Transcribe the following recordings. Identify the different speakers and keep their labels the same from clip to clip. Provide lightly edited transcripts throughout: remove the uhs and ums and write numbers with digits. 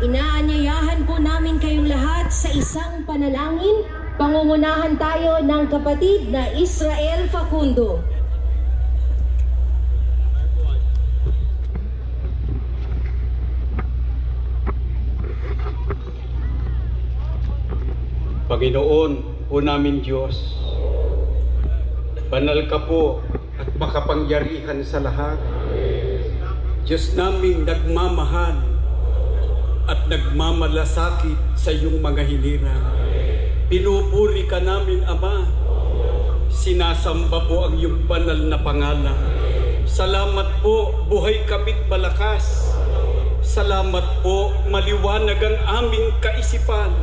Speaker 1: Inaanyayahan po namin kayong lahat sa isang panalangin. Pangungunahan tayo ng kapatid na Israel Facundo.
Speaker 2: Panginoon po namin Diyos, banal ka po at makapangyarihan sa lahat. Diyos naming nagmamahal at nagmamalasakit sa iyong mga hinirang. Pinupuri ka namin, Ama. Sinasamba po ang iyong banal na pangalan. Salamat po, buhay kamit malakas. Salamat po, maliwanag ang aming kaisipan.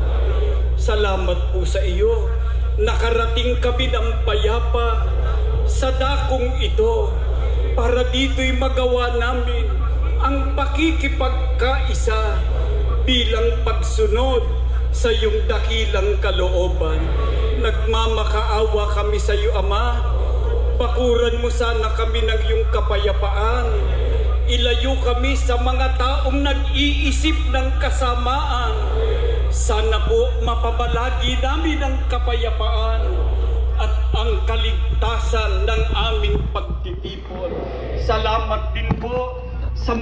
Speaker 2: Salamat po sa iyo, nakarating kami ng payapa sa dakong ito para dito'y magawa namin ang pakikipagkaisa bilang pagsunod sa iyong dakilang kalooban. Nagmamakaawa kami sa iyo, Ama. Bakuran mo sana kami ng iyong kapayapaan. Ilayo kami sa mga taong nag-iisip ng kasamaan. Sana po mapabalagi namin ang kapayapaan at ang kaligtasan ng aming pagtitipon. Salamat din po